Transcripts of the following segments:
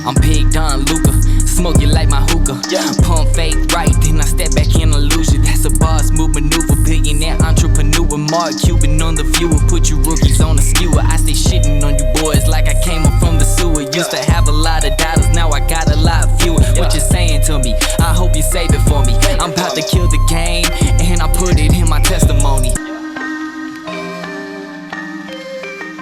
I'm pigged on Luka, smoke you like my hookah. Pump fake right, then I step back in illusion. That's a boss move maneuver, billionaire entrepreneur. Mark Cuban on the viewer, put you rookies on the skewer. I stay shitting on you boys like I came up from the sewer. Used to have a lot of dollars, now I got a lot fewer. What you saying to me? I hope you save it for me. I'm about to kill the game, and I put it in my testimony.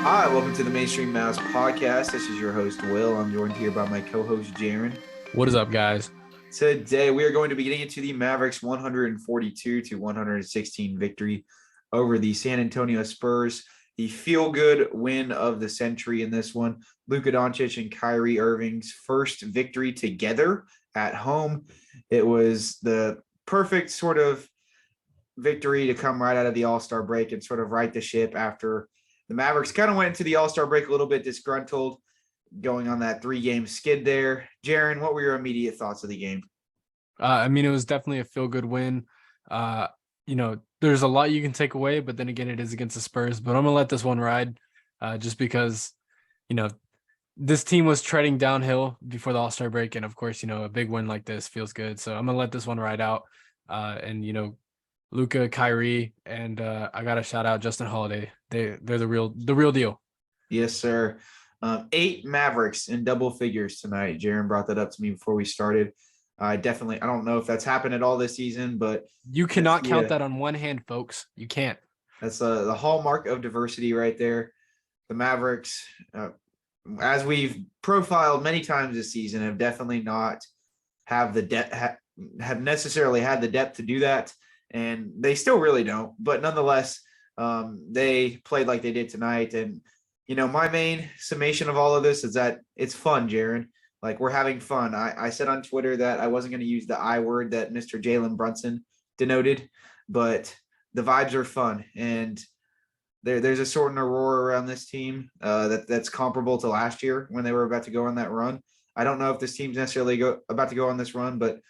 Hi, welcome to the Mainstream Mavs Podcast. This is your host, Will. I'm joined here by my co-host, Jaren. What is up, guys? Today, we are going to be getting into the Mavericks 142-116 victory over the San Antonio Spurs. The feel-good win of the century in this one. Luka Doncic and Kyrie Irving's first victory together at home. It was the perfect sort of victory to come right out of the All-Star break and sort of right the ship after the Mavericks kind of went into the All-Star break a little bit disgruntled, going on that 3-game skid there. Jaren, what were your immediate thoughts of the game? It was definitely a feel-good win. There's a lot you can take away, but then again, it is against the Spurs. But I'm going to let this one ride just because, this team was treading downhill before the All-Star break. And, of course, a big win like this feels good. So I'm going to let this one ride out. Luka, Kyrie, and I got to shout out Justin Holiday. They're the real deal. Yes, sir. 8 Mavericks in double figures tonight. Jaren brought that up to me before we started. I don't know if that's happened at all this season, but you cannot count that on one hand, folks. You can't. That's the hallmark of diversity right there. The Mavericks, as we've profiled many times this season, have definitely not have necessarily had the depth to do that. And they still really don't, but nonetheless, they played like they did tonight. And, my main summation of all of this is that it's fun, Jaren. Like, we're having fun. I said on Twitter that I wasn't going to use the I word that Mr. Jalen Brunson denoted, but the vibes are fun. And there's a sort of aurora around this team that's comparable to last year when they were about to go on that run. I don't know if this team's necessarily about to go on this run, but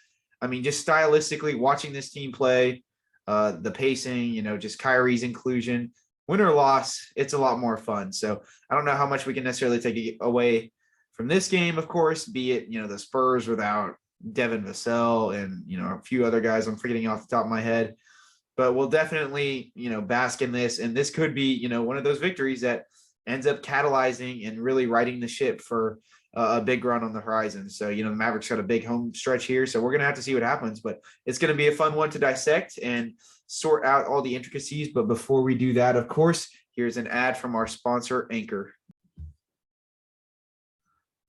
I mean, just stylistically watching this team play, the pacing, just Kyrie's inclusion, win or loss, it's a lot more fun. So I don't know how much we can necessarily take away from this game, of course, be it, the Spurs without Devin Vassell and, a few other guys I'm forgetting off the top of my head. But we'll definitely, bask in this. And this could be, one of those victories that ends up catalyzing and really righting the ship for a big run on the horizon. So, the Mavericks got a big home stretch here. So we're going to have to see what happens. But it's going to be a fun one to dissect and sort out all the intricacies. But before we do that, of course, here's an ad from our sponsor, Anchor.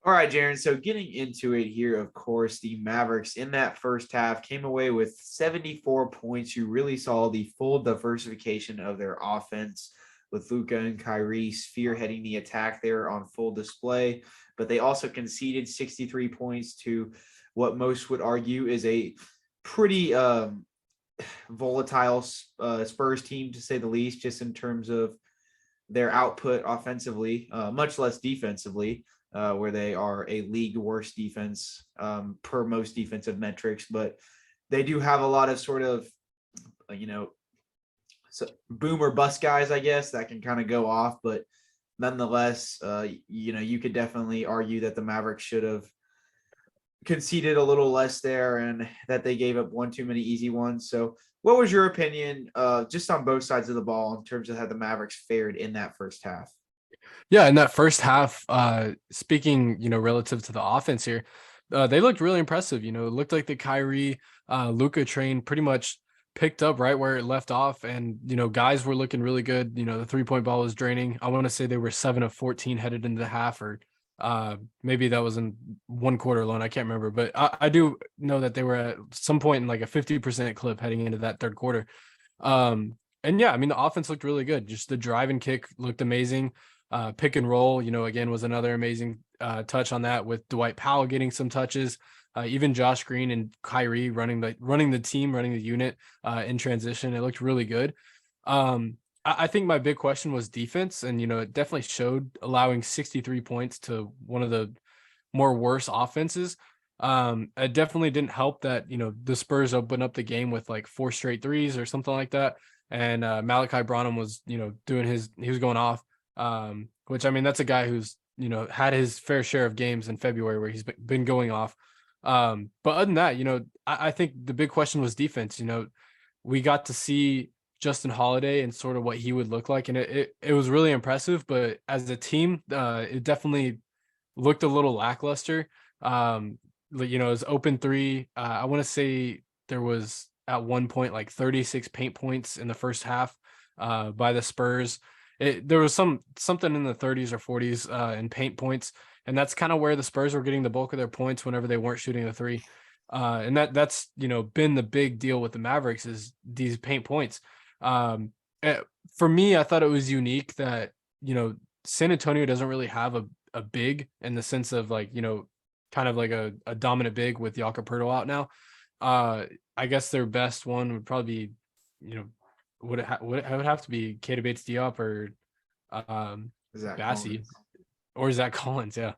All right, Jaren, so getting into it here, of course, the Mavericks in that first half came away with 74 points. You really saw the full diversification of their offense with Luka and Kyrie spearheading the attack there on full display. But they also conceded 63 points to what most would argue is a pretty volatile Spurs team, to say the least, just in terms of their output offensively, much less defensively. Where they are a league worst defense per most defensive metrics, but they do have a lot of sort of, boom or bust guys, I guess, that can kind of go off. But nonetheless, you could definitely argue that the Mavericks should have conceded a little less there and that they gave up one too many easy ones. So what was your opinion just on both sides of the ball in terms of how the Mavericks fared in that first half? Yeah, in that first half, speaking, relative to the offense here, they looked really impressive. It looked like the Kyrie, Luka train pretty much picked up right where it left off. And, guys were looking really good. The 3-point ball was draining. I want to say they were 7 of 14 headed into the half, or maybe that was in one quarter alone. I can't remember. But I do know that they were at some point in like a 50% clip heading into that third quarter. And yeah, the offense looked really good. Just the drive and kick looked amazing. Pick and roll, again, was another amazing touch on that, with Dwight Powell getting some touches, even Josh Green and Kyrie running the team, running the unit in transition. It looked really good. I think my big question was defense, and it definitely showed, allowing 63 points to one of the more worse offenses. It definitely didn't help that the Spurs opened up the game with like 4 straight threes or something like that, and Malaki Branham was doing he was going off. Which, that's a guy who's had his fair share of games in February where he's been going off. But other than that, I think the big question was defense. We got to see Justin Holiday and sort of what he would look like, and it was really impressive. But as a team, it definitely looked a little lackluster. It was open three. I want to say there was at one point like 36 paint points in the first half by the Spurs. There was something in the 30s or 40s in paint points, and that's kind of where the Spurs were getting the bulk of their points whenever they weren't shooting the three. And that's been the big deal with the Mavericks is these paint points. For me, I thought it was unique that San Antonio doesn't really have a big in the sense of kind of like a dominant big with Jakob out now. I guess their best one would probably be, would have to be Keita Bates-Diop or Bassie or Zach Collins. Yeah.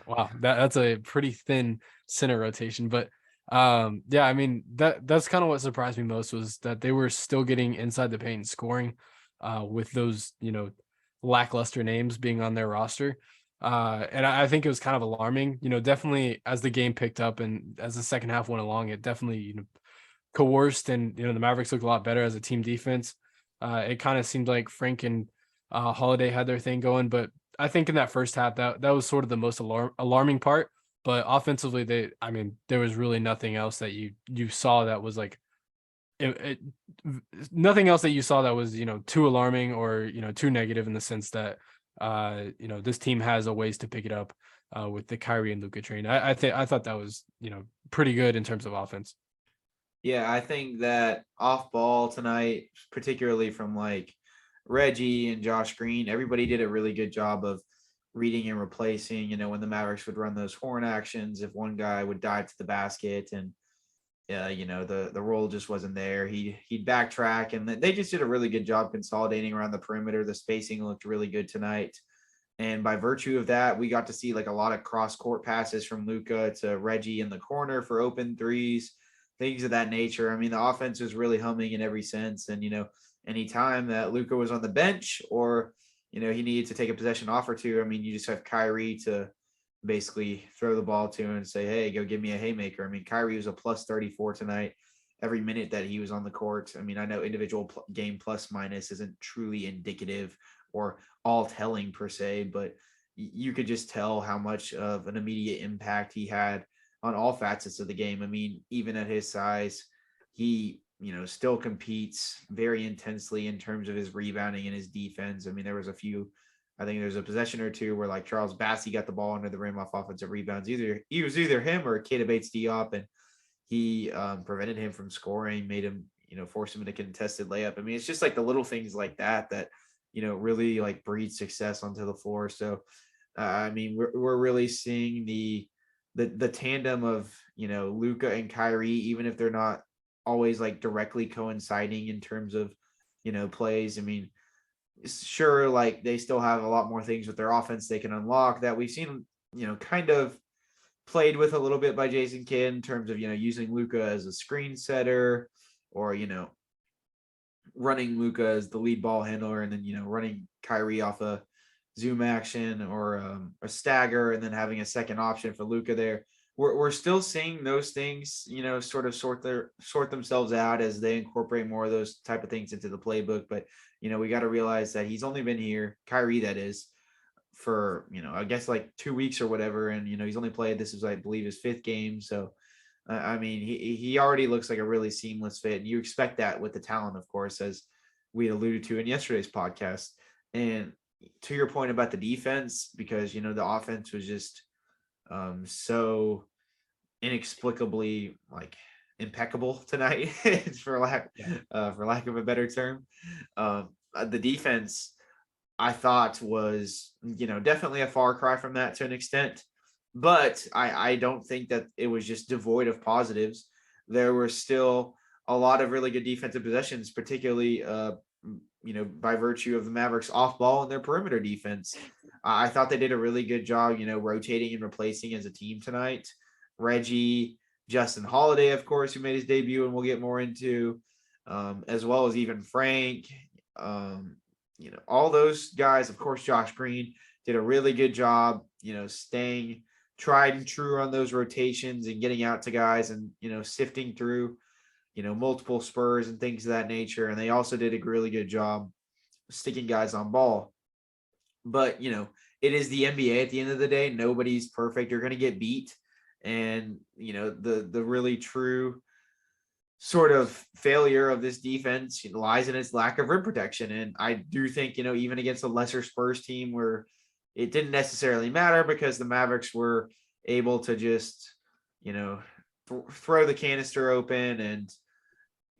Wow. That's a pretty thin center rotation, but yeah, I mean, that's kind of what surprised me most was that they were still getting inside the paint and scoring with those, lackluster names being on their roster. And I think it was kind of alarming, definitely as the game picked up and as the second half went along, it definitely, coerced and, the Mavericks looked a lot better as a team defense. It kind of seemed like Frank and Holiday had their thing going, but I think in that first half, that was sort of the most alarming part. But offensively, there was really nothing else that you saw that was like, nothing else that you saw that was, too alarming or, too negative in the sense that, this team has a ways to pick it up with the Kyrie and Luka train. I thought that was, pretty good in terms of offense. Yeah, I think that off ball tonight, particularly from like Reggie and Josh Green, everybody did a really good job of reading and replacing, when the Mavericks would run those horn actions, if one guy would dive to the basket and, the roll just wasn't there, he'd backtrack, and they just did a really good job consolidating around the perimeter. The spacing looked really good tonight. And by virtue of that, we got to see like a lot of cross court passes from Luka to Reggie in the corner for open threes, things of that nature. I mean, the offense was really humming in every sense. And, anytime that Luka was on the bench or, he needed to take a possession off or two, I mean, you just have Kyrie to basically throw the ball to and say, hey, go give me a haymaker. I mean, Kyrie was a plus 34 tonight every minute that he was on the court. I mean, I know individual game plus minus isn't truly indicative or all telling per se, but you could just tell how much of an immediate impact he had on all facets of the game. I mean, even at his size, he, still competes very intensely in terms of his rebounding and his defense. I mean, there was a possession or two where like Charles Bassie got the ball under the rim off offensive rebounds. Either him or Keita Bates-Diop, and he prevented him from scoring, made him, force him into contested layup. I mean, it's just like the little things like that really like breed success onto the floor. So, I mean, we're really seeing the tandem of, Luka and Kyrie, even if they're not always like directly coinciding in terms of, plays. I mean, sure, like they still have a lot more things with their offense they can unlock that we've seen, kind of played with a little bit by Jason Kidd in terms of, using Luka as a screen setter or, running Luka as the lead ball handler and then, running Kyrie off a zoom action or a stagger and then having a second option for Luka there. We're still seeing those things, sort of sort themselves out as they incorporate more of those type of things into the playbook. But, we got to realize that he's only been here, Kyrie, that is, for, I guess like 2 weeks or whatever. And, he's only played, this is, I believe, his 5th game. So, I mean, he already looks like a really seamless fit. And you expect that with the talent, of course, as we alluded to in yesterday's podcast. And to your point about the defense, because, the offense was just so inexplicably like impeccable tonight for lack of a better term. The defense I thought was, definitely a far cry from that to an extent, but I don't think that it was just devoid of positives. There were still a lot of really good defensive possessions, particularly by virtue of the Mavericks off ball and their perimeter defense. I thought they did a really good job, rotating and replacing as a team tonight. Reggie, Justin Holiday, of course, who made his debut and we'll get more into, as well as even Frank, all those guys, of course, Josh Green did a really good job, staying tried and true on those rotations and getting out to guys and, sifting through, multiple Spurs and things of that nature. And they also did a really good job sticking guys on ball. But, it is the NBA at the end of the day. Nobody's perfect. You're going to get beat. And, the really true sort of failure of this defense lies in its lack of rim protection. And I do think, even against a lesser Spurs team where it didn't necessarily matter because the Mavericks were able to just, throw the canister open and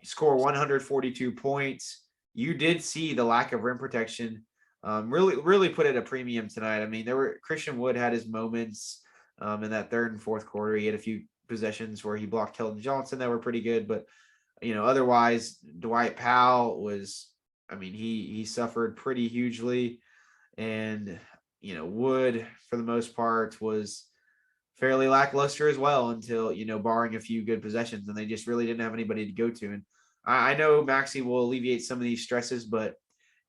score 142 points. You did see the lack of rim protection really put it a premium tonight. I mean, Christian Wood had his moments in that third and fourth quarter. He had a few possessions where he blocked Keldon Johnson that were pretty good, but otherwise Dwight Powell was, he suffered pretty hugely, and Wood for the most part was fairly lackluster as well until barring a few good possessions, and they just really didn't have anybody to go to. And I know Maxey will alleviate some of these stresses, but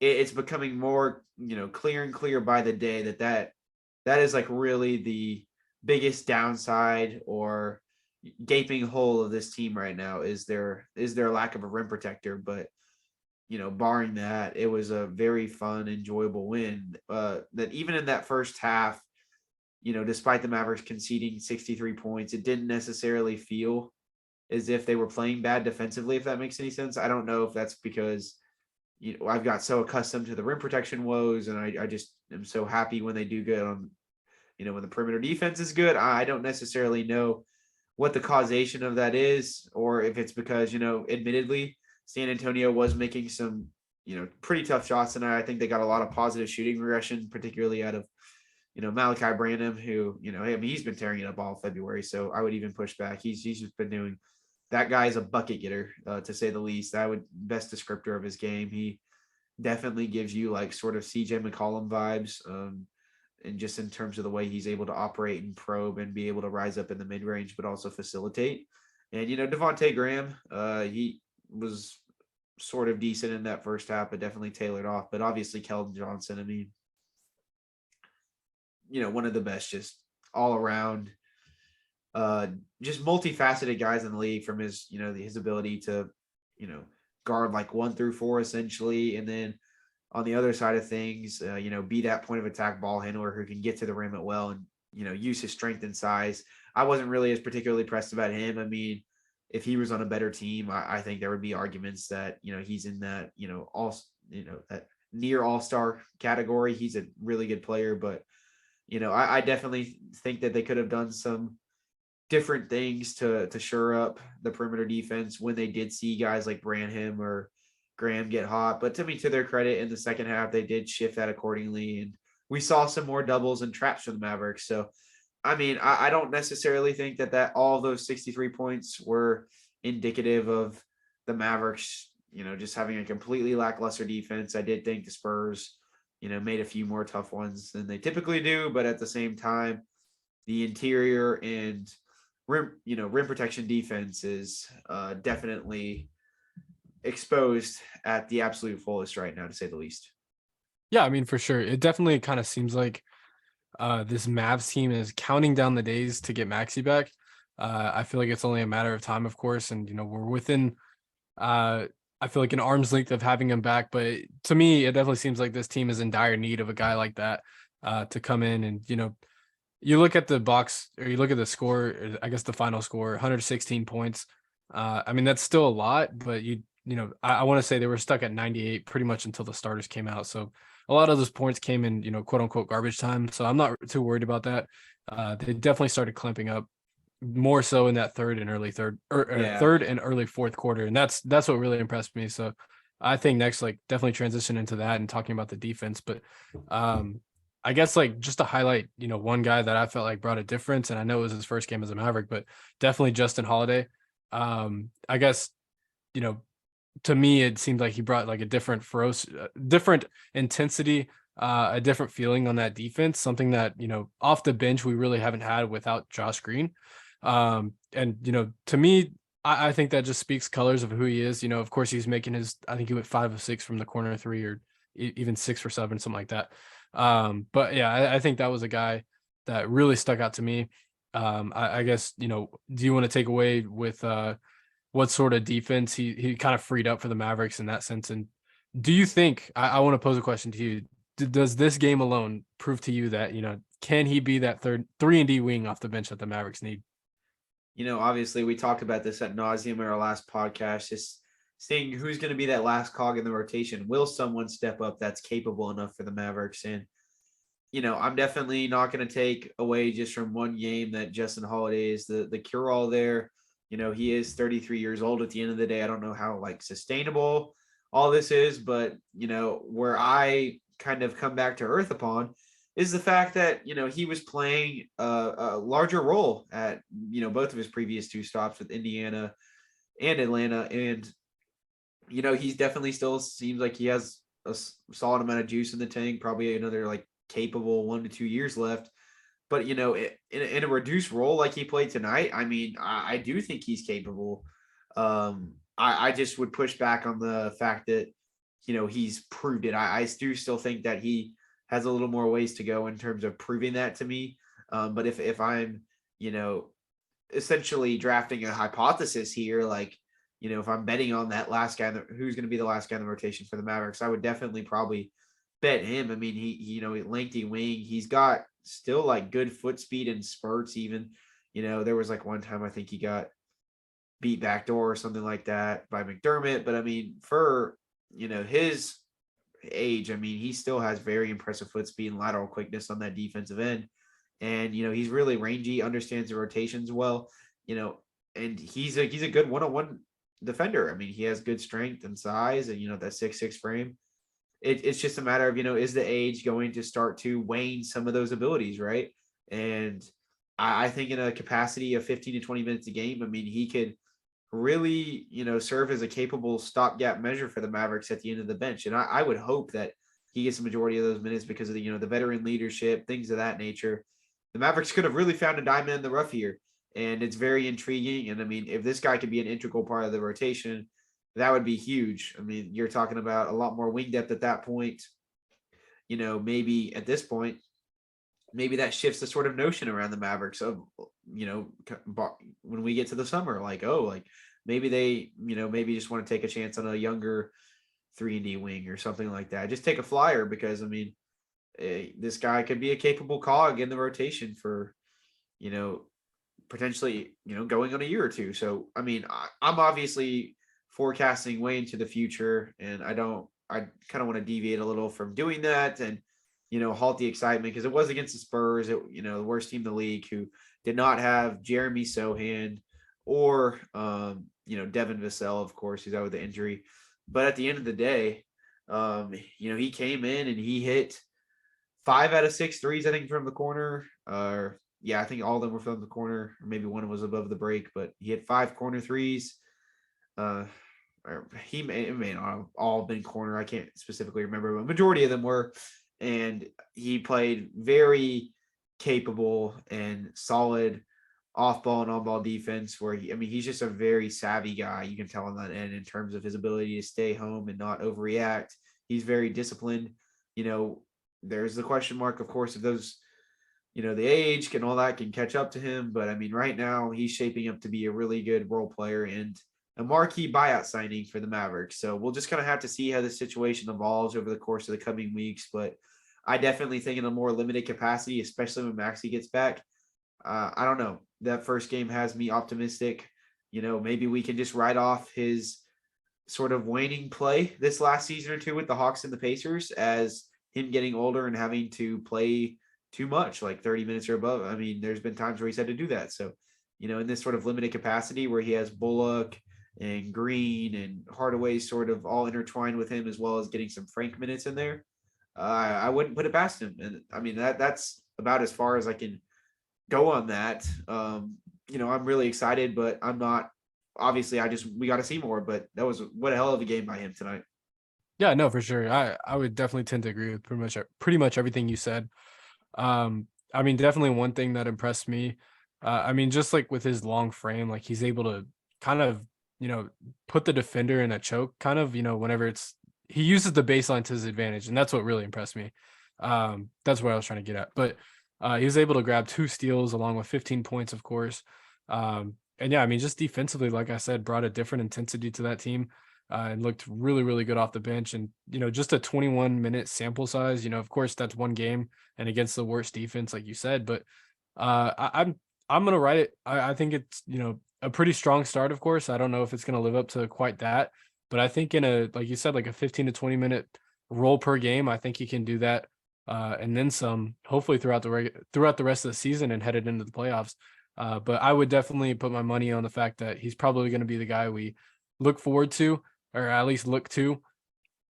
it's becoming more clear and clear by the day that is like really the biggest downside or gaping hole of this team right now is their lack of a rim protector. But barring that, it was a very fun, enjoyable win. That even in that first half, despite the Mavericks conceding 63 points, it didn't necessarily feel as if they were playing bad defensively, if that makes any sense. I don't know if that's because I've got so accustomed to the rim protection woes, and I just am so happy when they do good on, when the perimeter defense is good. I don't necessarily know what the causation of that is, or if it's because, admittedly, San Antonio was making some, pretty tough shots tonight. I think they got a lot of positive shooting regression, particularly out of, Malaki Branham, who, he's been tearing it up all February. So I would even push back. He's just been doing. That guy is a bucket getter, to say the least. That would best descriptor of his game. He definitely gives you like sort of CJ McCollum vibes, and just in terms of the way he's able to operate and probe and be able to rise up in the mid range, but also facilitate. And Devontae Graham, he was sort of decent in that first half, but definitely tailored off. But obviously Keldon Johnson, one of the best, just all around. Just multifaceted guys in the league, from his, his ability to, guard like 1 through 4 essentially. And then on the other side of things, be that point of attack ball handler who can get to the rim at will and, use his strength and size. I wasn't really as particularly pressed about him. If he was on a better team, I think there would be arguments that, he's in that, that near all-star category. He's a really good player, but, I definitely think that they could have done some different things to shore up the perimeter defense when they did see guys like Branham or Graham get hot. But to their credit, in the second half, they did shift that accordingly. And we saw some more doubles and traps from the Mavericks. So, I don't necessarily think that all of those 63 points were indicative of the Mavericks, just having a completely lackluster defense. I did think the Spurs, made a few more tough ones than they typically do. But at the same time, the interior and rim protection defense is definitely exposed at the absolute fullest right now, to say the least. Yeah, for sure. It definitely kind of seems like this Mavs team is counting down the days to get Maxey back. I feel like it's only a matter of time, of course. And, we're within, I feel like an arm's length of having him back. But to me, it definitely seems like this team is in dire need of a guy like that to come in and, you look at the box, or you look at the score, I guess the final score, 116 points. That's still a lot, but I want to say they were stuck at 98 pretty much until the starters came out. So a lot of those points came in, quote unquote garbage time. So I'm not too worried about that. They definitely started clamping up more so in that third and early fourth quarter. And that's what really impressed me. So I think next, definitely transition into that and talking about the defense. But I guess just to highlight, one guy that I felt like brought a difference, and I know it was his first game as a Maverick, but definitely Justin Holiday. I guess, to me, it seemed like he brought a different different intensity, a different feeling on that defense, something that, off the bench, we really haven't had without Josh Green. And, to me, I think that just speaks colors of who he is. Of course, he's making I think he went 5 of 6 from the corner 3, or even 6 for 7, something like that. But yeah, I think that was a guy that really stuck out to me. I guess, do you want to take away with what sort of defense he kind of freed up for the Mavericks in that sense? And do you think, I want to pose a question to you, does this game alone prove to you that, can he be that third 3-and-D wing off the bench that the Mavericks need? Obviously we talked about this at nauseam in our last podcast, just seeing who's going to be that last cog in the rotation. Will someone step up that's capable enough for the Mavericks? And, I'm definitely not going to take away just from one game that Justin Holiday is the cure-all there. He is 33 years old at the end of the day. I don't know how sustainable all this is, but, where I kind of come back to earth upon is the fact that, he was playing a larger role at, both of his previous two stops with Indiana and Atlanta. And, he's definitely still seems like he has a solid amount of juice in the tank, probably another capable 1 to 2 years left. But, in a reduced role like he played tonight, I do think he's capable. I just would push back on the fact that, he's proved it. I do still think that he has a little more ways to go in terms of proving that to me. But if I'm, essentially drafting a hypothesis here, if I'm betting on that last guy, who's going to be the last guy in the rotation for the Mavericks, I would definitely probably bet him. He lengthy wing. He's got still good foot speed and spurts even. There was one time I think he got beat backdoor or something like that by McDermott. But for, his age, he still has very impressive foot speed and lateral quickness on that defensive end. And, he's really rangy, understands the rotations well, and he's a good one-on-one defender. He has good strength and size and, that 6'6" frame. It's just a matter of, is the age going to start to wane some of those abilities, right? And I think in a capacity of 15 to 20 minutes a game, he could really, serve as a capable stopgap measure for the Mavericks at the end of the bench. And I would hope that he gets the majority of those minutes because of the, the veteran leadership, things of that nature. The Mavericks could have really found a diamond in the rough here. And it's very intriguing. And if this guy could be an integral part of the rotation, that would be huge. You're talking about a lot more wing depth at that point. Maybe at this point, maybe that shifts the sort of notion around the Mavericks of, when we get to the summer, maybe they, maybe just want to take a chance on a younger 3-and-D wing or something like that. Just take a flyer because, this guy could be a capable cog in the rotation for, potentially, going on a year or two. So, I'm obviously forecasting way into the future, and I kind of want to deviate a little from doing that and, halt the excitement because it was against the Spurs, the worst team in the league, who did not have Jeremy Sohan or, Devin Vassell, of course, who's out with the injury. But at the end of the day, he came in and he hit 5 out of 6 threes, I think, from the corner. I think all of them were from the corner, or maybe one was above the break, but he hit 5 corner threes. It may not have all been corner. I can't specifically remember, but majority of them were. And he played very capable and solid off-ball and on-ball defense where he's just a very savvy guy. You can tell on that end in terms of his ability to stay home and not overreact. He's very disciplined. There's the question mark, of course, of those, the age and all that can catch up to him. But right now he's shaping up to be a really good role player and a marquee buyout signing for the Mavericks. So we'll just kind of have to see how the situation evolves over the course of the coming weeks. But I definitely think in a more limited capacity, especially when Maxey gets back. I don't know. That first game has me optimistic. Maybe we can just write off his sort of waning play this last season or two with the Hawks and the Pacers as him getting older and having to play too much, 30 minutes or above. There's been times where he's had to do that. So, in this sort of limited capacity where he has Bullock and Green and Hardaway sort of all intertwined with him, as well as getting some Frank minutes in there, I wouldn't put it past him. And that's about as far as I can go on that. I'm really excited, but I'm not. Obviously, we got to see more. But what a hell of a game by him tonight. Yeah, no, for sure. I would definitely tend to agree with pretty much everything you said. Definitely one thing that impressed me. Just with his long frame, he's able to kind of, put the defender in a choke, kind of, whenever he uses the baseline to his advantage, and that's what really impressed me. That's what I was trying to get at. But he was able to grab 2 steals along with 15 points, of course. And yeah, I mean, just defensively, like I said, brought a different intensity to that team and looked really, really good off the bench. And, just a 21-minute sample size, of course, that's one game and against the worst defense, like you said. But I'm going to write it. I think it's, a pretty strong start, of course. I don't know if it's going to live up to quite that. But I think like you said, like a 15 to 20-minute role per game, I think he can do that. And then some, hopefully throughout the rest of the season and headed into the playoffs. But I would definitely put my money on the fact that he's probably going to be the guy we look forward to, or at least look to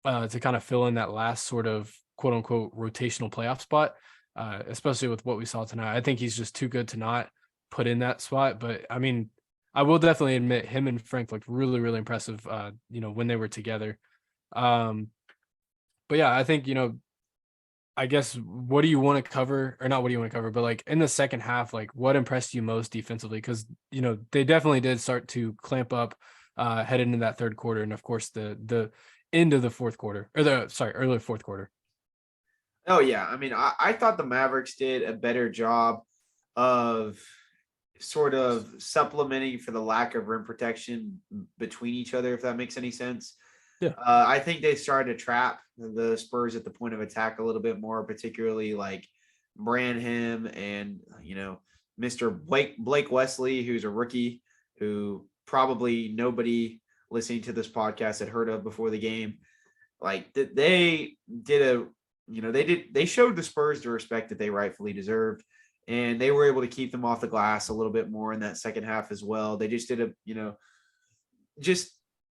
kind of fill in that last sort of quote unquote rotational playoff spot, especially with what we saw tonight. I think he's just too good to not put in that spot. But I mean, I will definitely admit him and Frank looked really, really impressive, when they were together. But yeah, I think, I guess, what do you want to cover, or not what do you want to cover, but like in the second half, like what impressed you most defensively? Because, they definitely did start to clamp up headed into that third quarter. And of course, the end of the fourth quarter, or early fourth quarter. Oh, yeah. I mean, I thought the Mavericks did a better job of sort of supplementing for the lack of rim protection between each other, if that makes any sense. Yeah. I think they started to trap the Spurs at the point of attack a little bit more, particularly like Branham and, Mr. Blake Wesley, who's a rookie who probably nobody listening to this podcast had heard of before the game. Like they showed the Spurs the respect that they rightfully deserved, and they were able to keep them off the glass a little bit more in that second half as well. They just did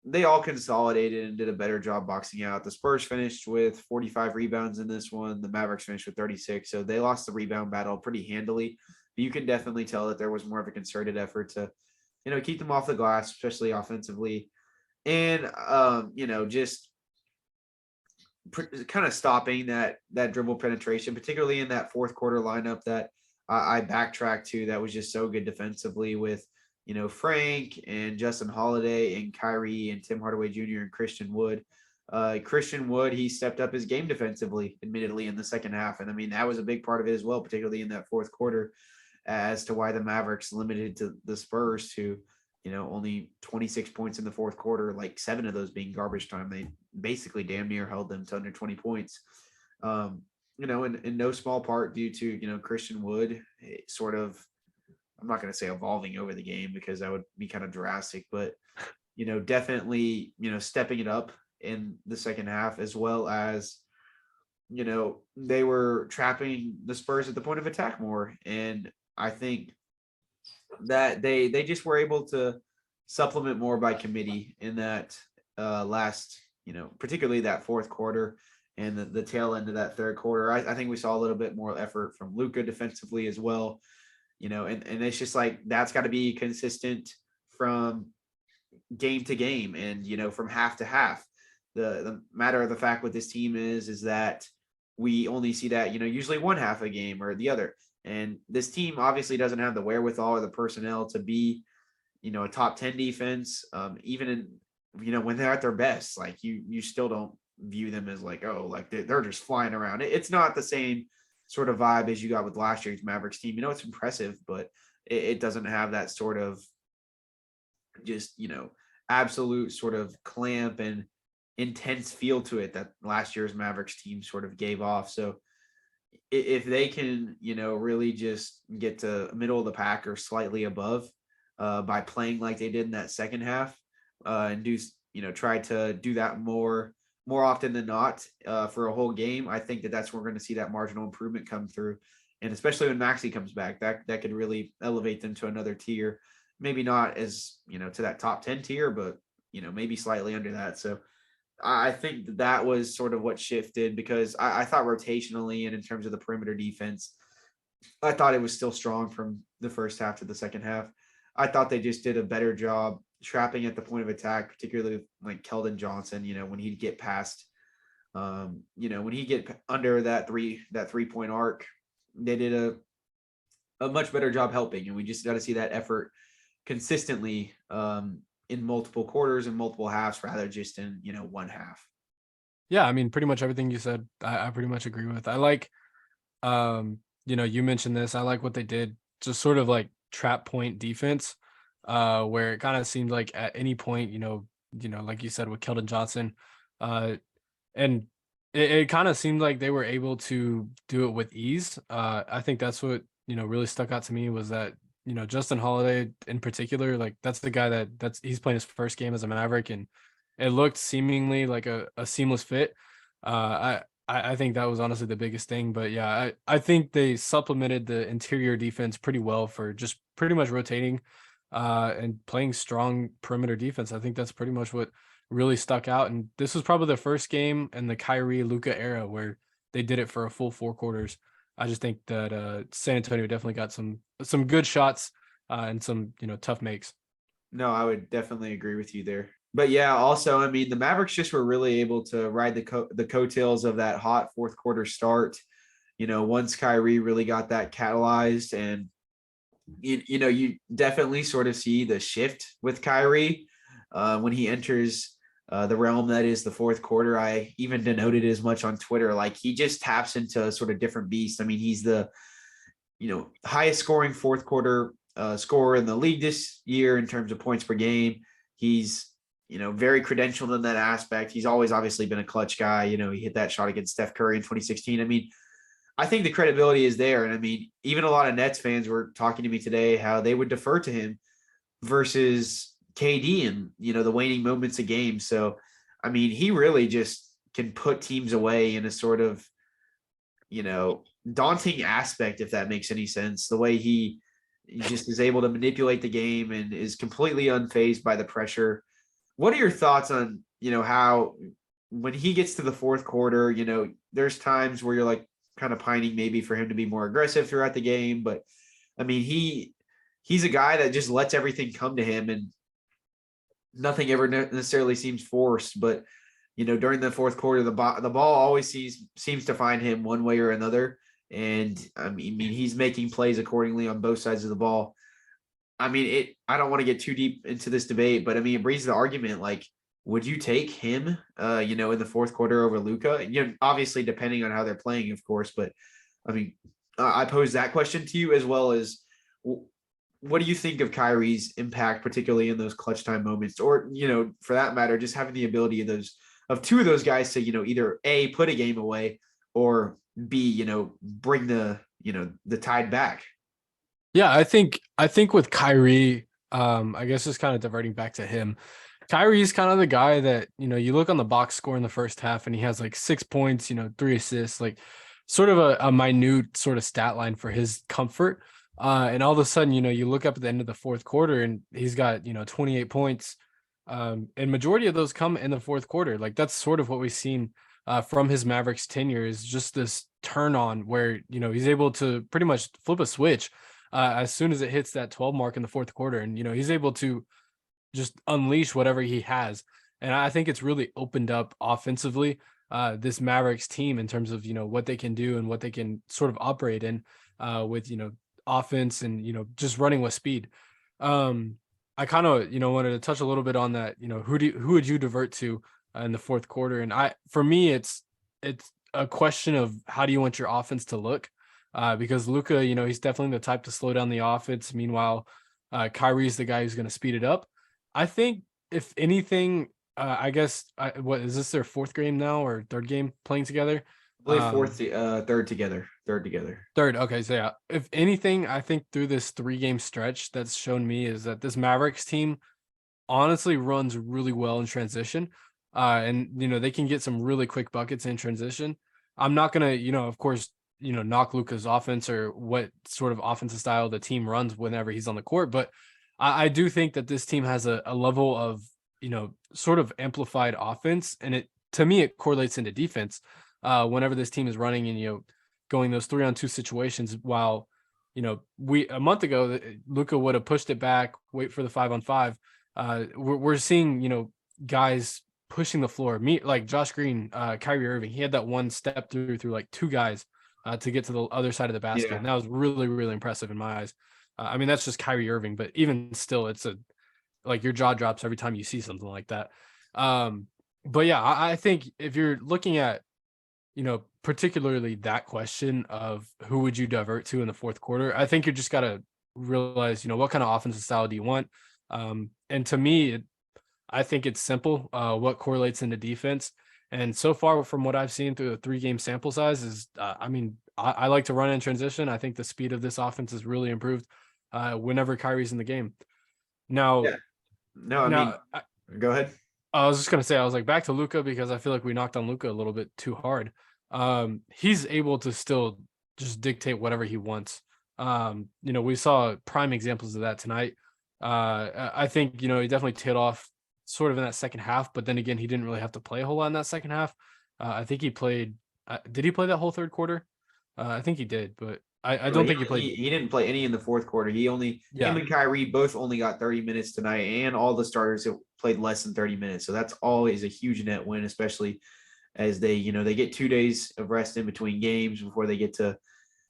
they all consolidated and did a better job boxing out. The Spurs finished with 45 rebounds in this one. The Mavericks finished with 36. So they lost the rebound battle pretty handily. But you can definitely tell that there was more of a concerted effort to, keep them off the glass, especially offensively. And, just kind of stopping that dribble penetration, particularly in that fourth quarter lineup that I backtracked to, that was just so good defensively with, Frank and Justin Holiday and Kyrie and Tim Hardaway Jr. and Christian Wood. Christian Wood, he stepped up his game defensively, admittedly, in the second half. And I mean, that was a big part of it as well, particularly in that fourth quarter, as to why the Mavericks limited to the Spurs to, only 26 points in the fourth quarter, like 7 of those being garbage time. They basically damn near held them to under 20 points. In no small part due to, Christian Wood sort of, I'm not going to say evolving over the game because that would be kind of drastic, but, definitely, stepping it up in the second half, as well as, they were trapping the Spurs at the point of attack more. And I think that they just were able to supplement more by committee in that last, particularly that fourth quarter and the tail end of that third quarter. I think we saw a little bit more effort from Luka defensively as well. And it's just like, that's got to be consistent from game to game and, from half to half. The matter of the fact with this team is that we only see that, usually one half a game or the other. And this team obviously doesn't have the wherewithal or the personnel to be, a top 10 defense, even in, when they're at their best. Like you still don't view them as like, oh, like they're just flying around. It's not the same sort of vibe as you got with last year's Mavericks team. It's impressive, but it doesn't have that sort of just, absolute sort of clamp and intense feel to it that last year's Mavericks team sort of gave off. So if they can, really just get to middle of the pack or slightly above by playing like they did in that second half and do, try to do that more often than not for a whole game, I think that's where we're going to see that marginal improvement come through. And especially when Maxey comes back, that could really elevate them to another tier. Maybe not as, to that top 10 tier, but, maybe slightly under that. So I think that was sort of what shifted, because I thought rotationally and in terms of the perimeter defense, I thought it was still strong from the first half to the second half. I thought they just did a better job trapping at the point of attack, particularly like Keldon Johnson, when he'd get past, when he get under that 3-point arc, they did a much better job helping. And we just got to see that effort consistently in multiple quarters and multiple halves rather just in, one half. Yeah, I mean, pretty much everything you said, I pretty much agree with. I like, you mentioned this. I like what they did, just sort of like trap point defense, where it kind of seemed like at any point, like you said with Keldon Johnson, uh, and it kind of seemed like they were able to do it with ease. I think that's what really stuck out to me was that Justin Holiday in particular, like that's the guy that's he's playing his first game as a Maverick, and it looked seemingly like a seamless fit. I think that was honestly the biggest thing. But yeah, I think they supplemented the interior defense pretty well for just pretty much rotating and playing strong perimeter defense. I think that's pretty much what really stuck out. And this was probably the first game in the Kyrie Luka era where they did it for a full 4 quarters. I just think that San Antonio definitely got some good shots and some tough makes. No, I would definitely agree with you there. But yeah, also, I mean, the Mavericks just were really able to ride the coattails of that hot fourth quarter start. Once Kyrie really got that catalyzed, and you definitely sort of see the shift with Kyrie when he enters the realm that is the fourth quarter. I even denoted as much on Twitter, like he just taps into a sort of different beast. I mean, he's the highest scoring fourth quarter scorer in the league this year in terms of points per game. He's very credentialed in that aspect. He's always obviously been a clutch guy. He hit that shot against Steph Curry in 2016. I mean, I think the credibility is there. And I mean, even a lot of Nets fans were talking to me today how they would defer to him versus KD in, the waning moments of games. So, I mean, he really just can put teams away in a sort of, daunting aspect, if that makes any sense. The way he just is able to manipulate the game and is completely unfazed by the pressure. What are your thoughts on, how when he gets to the fourth quarter, there's times where you're like kind of pining maybe for him to be more aggressive throughout the game. But I mean, he's a guy that just lets everything come to him and nothing ever necessarily seems forced. But, during the fourth quarter, the ball always seems to find him one way or another. And I mean, he's making plays accordingly on both sides of the ball. I mean, I don't want to get too deep into this debate, but I mean, it brings the argument, like, would you take him, in the fourth quarter over Luka? Obviously depending on how they're playing, of course, but I mean, I pose that question to you as well as what do you think of Kyrie's impact, particularly in those clutch time moments, or, for that matter, just having the ability of two of those guys to, either A, put a game away, or B, bring the tide back. Yeah, I think with Kyrie, I guess just kind of diverting back to him. Kyrie's kind of the guy that, you look on the box score in the first half and he has like 6 points, 3 assists, like sort of a minute sort of stat line for his comfort. And all of a sudden, you look up at the end of the fourth quarter and he's got, 28 points. And majority of those come in the fourth quarter. Like that's sort of what we've seen from his Mavericks tenure is just this turn on where, he's able to pretty much flip a switch as soon as it hits that 12 mark in the fourth quarter. And, he's able to just unleash whatever he has. And I think it's really opened up offensively this Mavericks team in terms of, what they can do and what they can sort of operate in with, offense and, just running with speed. I kind of, wanted to touch a little bit on that, who would you divert to in the fourth quarter? And for me, it's a question of how do you want your offense to look? Because Luka, he's definitely the type to slow down the offense. Meanwhile, Kyrie's the guy who's going to speed it up. I think if anything, I guess, what is this their fourth game now or third game playing together? I believe third together. Third. Okay. So yeah, if anything, I think through this 3-game stretch that's shown me is that this Mavericks team honestly runs really well in transition. And, they can get some really quick buckets in transition. I'm not going to, of course, knock Luka's offense or what sort of offensive style the team runs whenever he's on the court. But I do think that this team has a level of, sort of amplified offense. And to me, it correlates into defense whenever this team is running and, going those 3-on-2 situations while, a month ago, Luka would have pushed it back, wait for the 5-on-5. We're seeing, guys pushing the floor. Like Josh Green, Kyrie Irving, he had that one step through like 2 guys to get to the other side of the basket. Yeah. And that was really, really impressive in my eyes. I mean, that's just Kyrie Irving, but even still, it's like your jaw drops every time you see something like that. But yeah, I think if you're looking at, particularly that question of who would you divert to in the fourth quarter, I think you just got to realize, what kind of offensive style do you want? And to me, I think it's simple. What correlates into defense, and so far from what I've seen through the 3-game sample size is, I like to run in transition. I think the speed of this offense has really improved whenever Kyrie's in the game. Now, Yeah. No, I mean, go ahead. I was just gonna say, I was like, back to Luka, because I feel like we knocked on Luka a little bit too hard. He's able to still just dictate whatever he wants. We saw prime examples of that tonight. I think, he definitely tailed off sort of in that second half, but then again, he didn't really have to play a whole lot in that second half. I think he played. Did he play that whole third quarter? I think he did, but I don't think he played. He didn't play any in the fourth quarter. Him and Kyrie both only got 30 minutes tonight, and all the starters played less than 30 minutes. So that's always a huge net win, especially as they get 2 days of rest in between games before they get to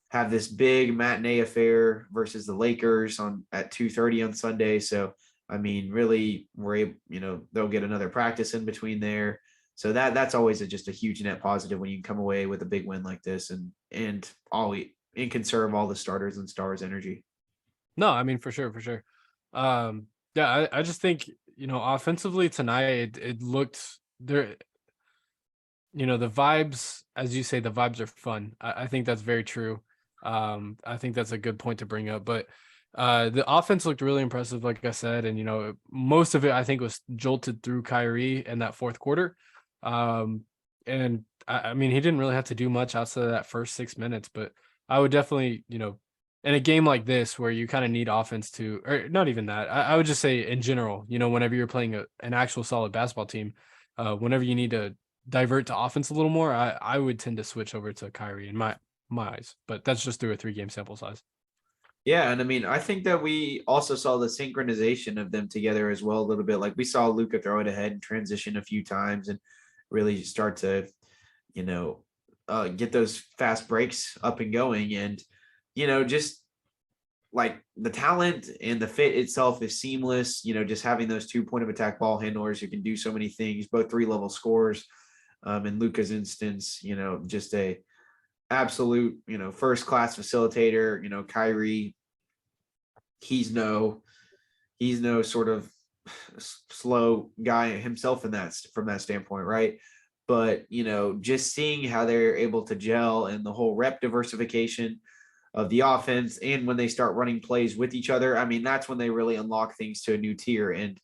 have this big matinee affair versus the Lakers at 2:30 on Sunday. So I mean, really, they'll get another practice in between there. So that's always just a huge net positive when you can come away with a big win like this and always and conserve all the starters and stars energy. No, I mean, for sure, for sure. Yeah, I just think, offensively tonight, it looked there. The vibes, as you say, the vibes are fun. I think that's very true. I think that's a good point to bring up. But the offense looked really impressive, like I said, and most of it I think was jolted through Kyrie in that fourth quarter. And I mean, he didn't really have to do much outside of that first 6 minutes, but I would definitely, in a game like this where you kind of need offense to, or not even that, I would just say in general, whenever you're playing an actual solid basketball team, whenever you need to divert to offense a little more, I would tend to switch over to Kyrie in my eyes, but that's just through a 3-game sample size. Yeah, and I mean, I think that we also saw the synchronization of them together as well a little bit. Like we saw Luka throw it ahead and transition a few times and really start to, get those fast breaks up and going. And, just like the talent and the fit itself is seamless, just having those 2 point of attack ball handlers who can do so many things, both 3-level scores. In Luka's instance, just a absolute, first class facilitator. Kyrie, he's no sort of slow guy himself from that standpoint, right? But just seeing how they're able to gel and the whole rep diversification of the offense, and when they start running plays with each other, I mean, that's when they really unlock things to a new tier. And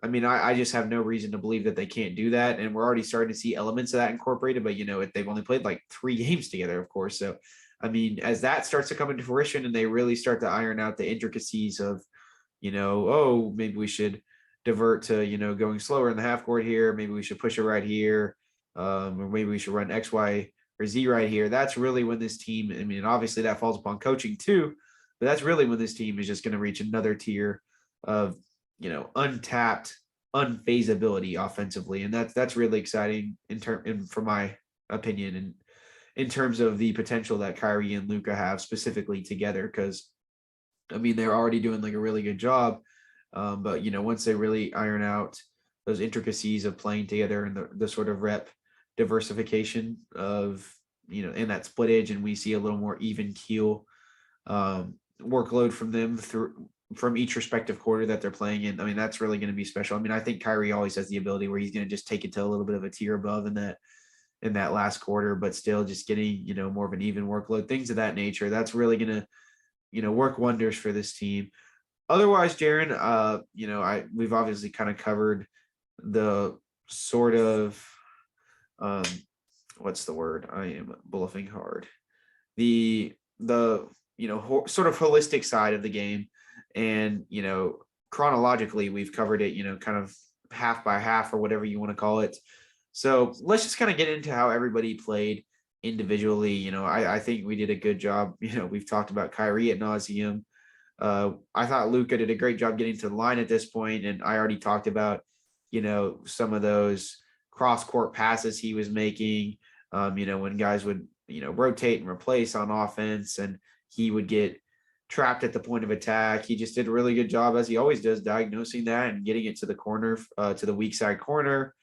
I mean, I just have no reason to believe that they can't do that. And we're already starting to see elements of that incorporated, but they've only played like 3 games together, of course. So, I mean, as that starts to come into fruition and they really start to iron out the intricacies of, maybe we should divert to, going slower in the half court here. Maybe we should push it right here. Or maybe we should run X, Y, or Z right here. That's really when this team, I mean, obviously that falls upon coaching too, but that's really when this team is just going to reach another tier of, untapped unfazability offensively. And that's really exciting for my opinion, and in terms of the potential that Kyrie and Luka have specifically together. Cause I mean, they're already doing like a really good job. But once they really iron out those intricacies of playing together and the sort of rep diversification of, in that splittage, and we see a little more even keel workload from them from each respective quarter that they're playing in. I mean, that's really going to be special. I mean, I think Kyrie always has the ability where he's going to just take it to a little bit of a tier above in that last quarter, but still just getting, more of an even workload, things of that nature. That's really going to, work wonders for this team. Otherwise, Jaren, we've obviously kind of covered the sort of, what's the word? I am bluffing hard. The sort of holistic side of the game. And, chronologically, we've covered it, kind of half by half or whatever you want to call it. So let's just kind of get into how everybody played individually. I think we did a good job. We've talked about Kyrie ad nauseum. I thought Luka did a great job getting to the line at this point. And I already talked about, some of those cross-court passes he was making, when guys would, rotate and replace on offense, and he would get trapped at the point of attack. He just did a really good job, as he always does, diagnosing that and getting it to the corner, to the weak side corner.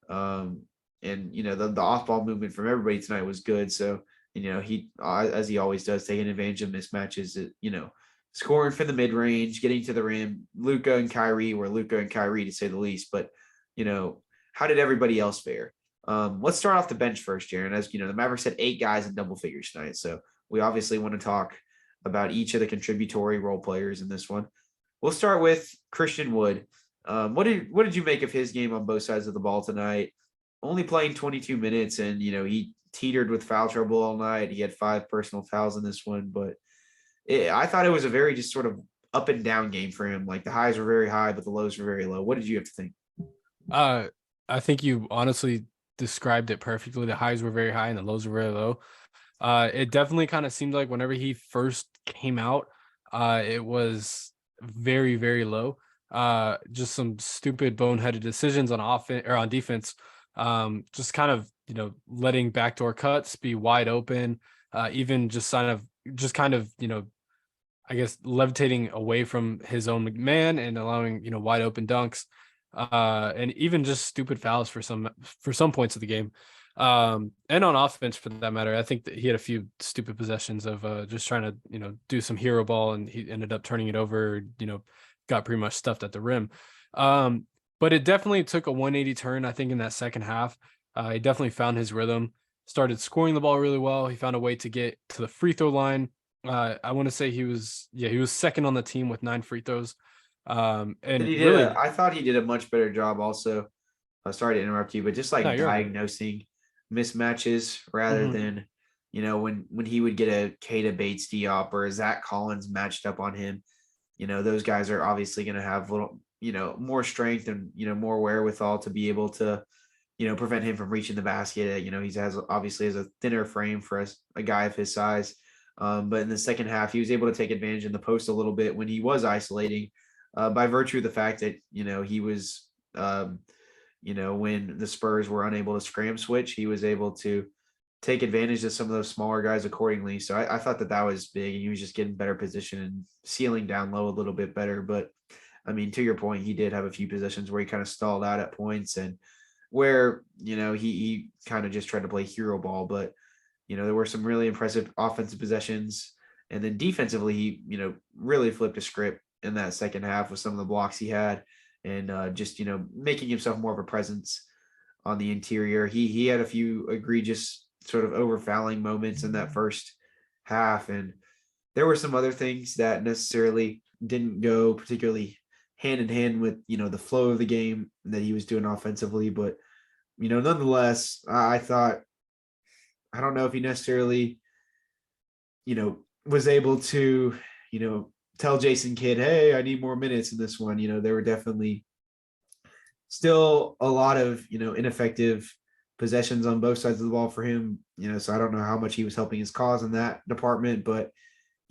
And the off ball movement from everybody tonight was good. So he, as he always does, taking advantage of mismatches. Scoring from the mid range, getting to the rim. Luka and Kyrie were Luka and Kyrie to say the least. But how did everybody else fare? Let's start off the bench first, Jaren. As the Mavericks had 8 guys in double figures tonight, so we obviously want to talk about each of the contributory role players in this one. We'll start with Christian Wood. What did you make of his game on both sides of the ball tonight? Only playing 22 minutes, and he teetered with foul trouble all night. He had 5 personal fouls in this one, but I thought it was a very just sort of up and down game for him. Like the highs were very high, but the lows were very low. What did you have to think? I think you honestly described it perfectly. The highs were very high and the lows were very low. It definitely kind of seemed like whenever he first came out, it was very, very low. Just some stupid boneheaded decisions on offense or on defense. Just kind of, letting backdoor cuts be wide open. Even just kind of, I guess levitating away from his own man and allowing, wide open dunks. And even just stupid fouls for some points of the game. And on offense for that matter, I think that he had a few stupid possessions of just trying to, do some hero ball, and he ended up turning it over, got pretty much stuffed at the rim. But it definitely took a 180 turn, I think, in that second half. He definitely found his rhythm, started scoring the ball really well. He found a way to get to the free throw line. I want to say he was second on the team with 9 free throws. And I thought he did a much better job also. Sorry to interrupt you, but just like diagnosing mismatches rather than, when he would get a Keita Bates Diop or a Zach Collins matched up on him, those guys are obviously going to have little, more strength and, more wherewithal to be able to, prevent him from reaching the basket. He has a thinner frame for a guy of his size. But in the second half, he was able to take advantage in the post a little bit when he was isolating. By virtue of the fact that, he was, when the Spurs were unable to scram switch, he was able to take advantage of some of those smaller guys accordingly. So I thought that was big, and he was just getting better position and sealing down low a little bit better. But to your point, he did have a few possessions where he kind of stalled out at points and where, he kind of just tried to play hero ball. But, there were some really impressive offensive possessions. And then defensively, he, really flipped a script in that second half with some of the blocks he had, and just, making himself more of a presence on the interior. He had a few egregious sort of over fouling moments in that first half. And there were some other things that necessarily didn't go particularly hand in hand with, the flow of the game that he was doing offensively. But, nonetheless, I thought, I don't know if he necessarily, was able to, tell Jason Kidd, hey, I need more minutes in this one. There were definitely still a lot of, ineffective possessions on both sides of the ball for him, so I don't know how much he was helping his cause in that department, but,